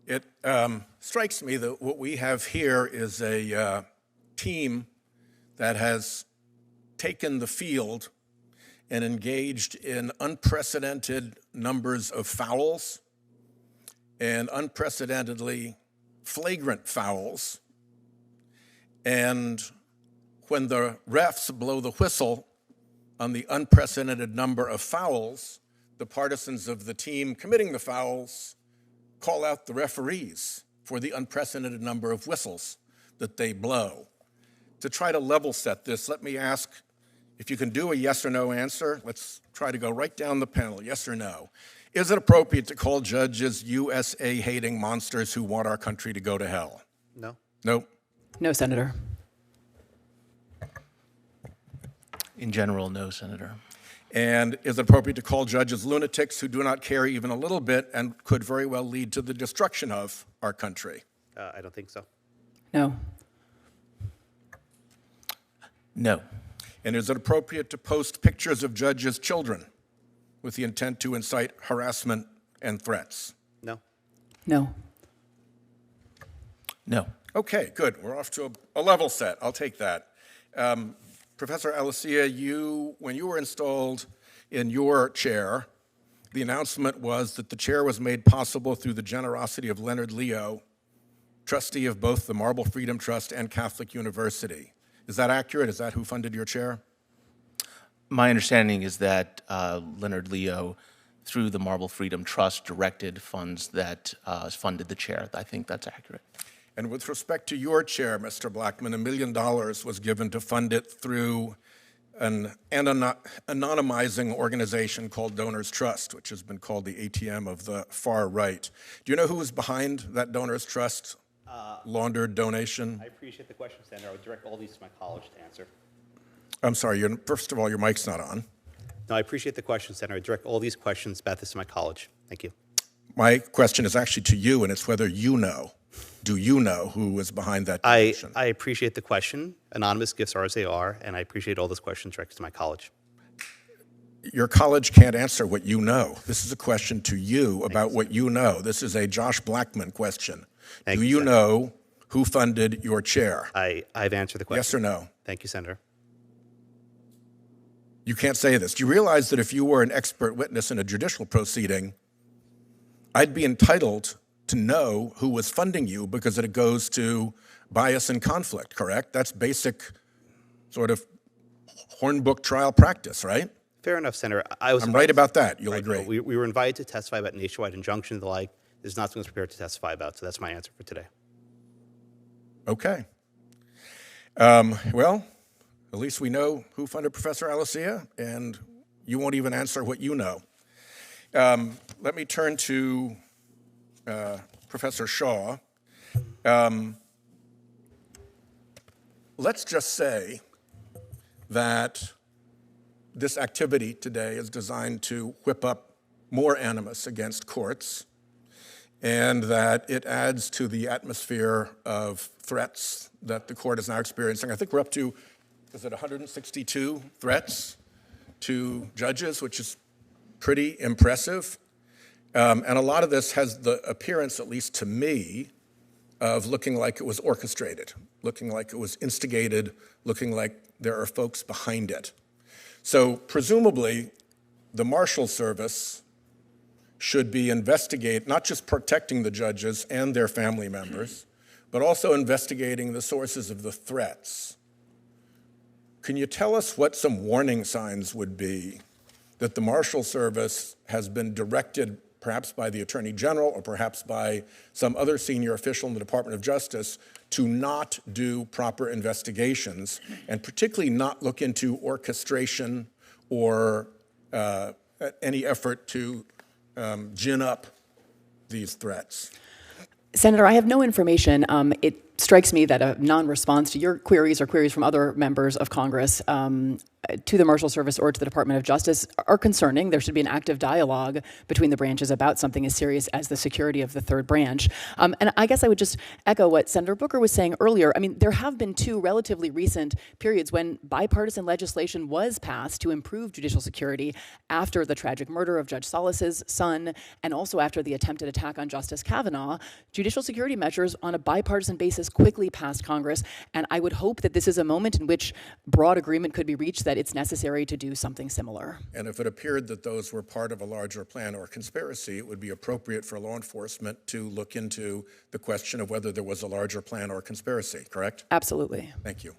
It strikes me that what we have here is a team that has taken the field and engaged in unprecedented numbers of fouls and unprecedentedly flagrant fouls. And when the refs blow the whistle on the unprecedented number of fouls, the partisans of the team committing the fouls call out the referees for the unprecedented number of whistles that they blow. To try to level set this, let me ask if you can do a yes or no answer. Let's try to go right down the panel, yes or no. Is it appropriate to call judges USA-hating monsters who want our country to go to hell? No. No. No, Senator. In general, no, Senator. And is it appropriate to call judges lunatics who do not care even a little bit and could very well lead to the destruction of our country? I don't think so. No. No. And is it appropriate to post pictures of judges' children with the intent to incite harassment and threats? No. No. No. Okay, good. We're off to a level set. I'll take that. Professor Alessia, when you were installed in your chair, the announcement was that the chair was made possible through the generosity of Leonard Leo, trustee of both the Marble Freedom Trust and Catholic University. Is that accurate? Is that who funded your chair? My understanding is that Leonard Leo, through the Marble Freedom Trust, directed funds that funded the chair. I think that's accurate. And with respect to your chair, Mr. Blackman, $1 million was given to fund it through an anonymizing organization called Donors Trust, which has been called the ATM of the far right. Do you know who was behind that Donors Trust laundered donation? I appreciate the question, Senator. I would direct all these to my college to answer. I'm sorry, first of all, your mic's not on. No, I appreciate the question, Senator. I direct all these questions about this to my college. Thank you. My question is actually to you, and it's whether you know. Do you know who was behind that donation? I appreciate the question. Anonymous gifts are as they are, and I appreciate all those questions directed to my college. Your college can't answer what you know. This is a question to you about what you know. This is a Josh Blackman question. Do you know who funded your chair? I've answered the question. Yes or no? Thank you, Senator. You can't say this. Do you realize that if you were an expert witness in a judicial proceeding, I'd be entitled to know who was funding you because it goes to bias and conflict, correct? That's basic sort of hornbook trial practice, right? Fair enough, Senator. I'm right about that. You'll agree. We were invited to testify about nationwide injunction and the like. This is not something I was prepared to testify about, so that's my answer for today. Okay. Well, at least we know who funded Professor Alessia, and you won't even answer what you know. Let me turn to Professor Shaw. Let's just say that this activity today is designed to whip up more animus against courts, and that it adds to the atmosphere of threats that the court is now experiencing. I think we're up to, is it 162 threats to judges, which is pretty impressive. And a lot of this has the appearance, at least to me, of looking like it was orchestrated, looking like it was instigated, looking like there are folks behind it. So presumably, the Marshal Service should be not just protecting the judges and their family members, but also investigating the sources of the threats. Can you tell us what some warning signs would be that the Marshal Service has been directed, perhaps by the Attorney General or perhaps by some other senior official in the Department of Justice, to not do proper investigations, and particularly not look into orchestration or any effort to gin up these threats? Senator, I have no information. strikes me that a non-response to your queries or queries from other members of Congress to the Marshal Service or to the Department of Justice are concerning. There should be an active dialogue between the branches about something as serious as the security of the third branch. And I guess I would just echo what Senator Booker was saying earlier. I mean, there have been two relatively recent periods when bipartisan legislation was passed to improve judicial security after the tragic murder of Judge Salas's son and also after the attempted attack on Justice Kavanaugh. Judicial security measures on a bipartisan basis quickly passed Congress, and I would hope that this is a moment in which broad agreement could be reached that it's necessary to do something similar. And if it appeared that those were part of a larger plan or conspiracy, it would be appropriate for law enforcement to look into the question of whether there was a larger plan or conspiracy, correct? Absolutely. Thank you.